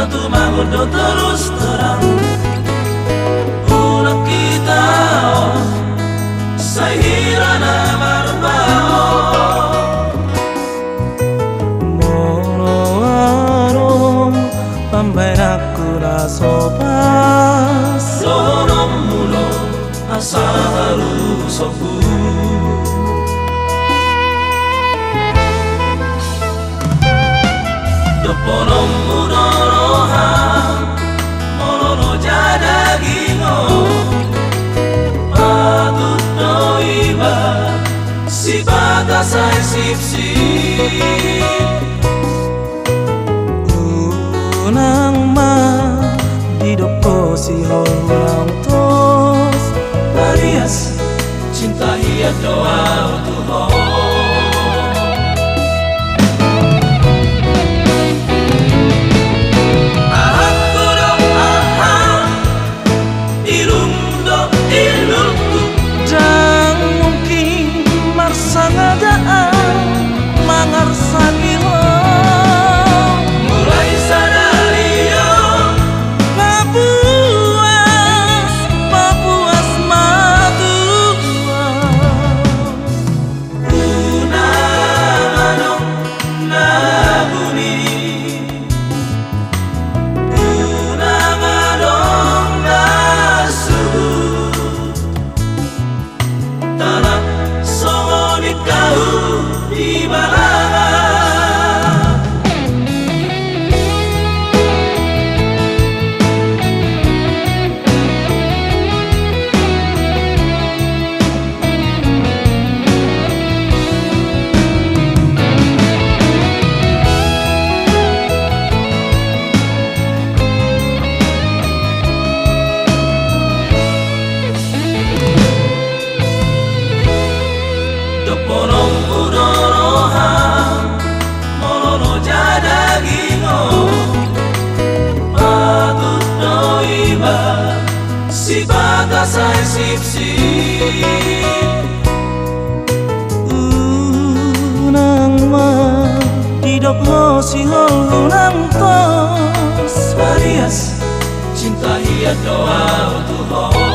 tu magundo terus terang ulah kita sahirana marbao moro arom pambainaku na sopas lonom mulo asa harus sobu Doponom mudoroha morono jadagingo patut doiba si batasai sipsi unang ma didopo si holang tos Arias cinta hiat doa untuk Doponom mudoroha morono jadagingo patut doiba si batasai sipsi unang ma didopo si holang tos Arias cinta hiat doa untuk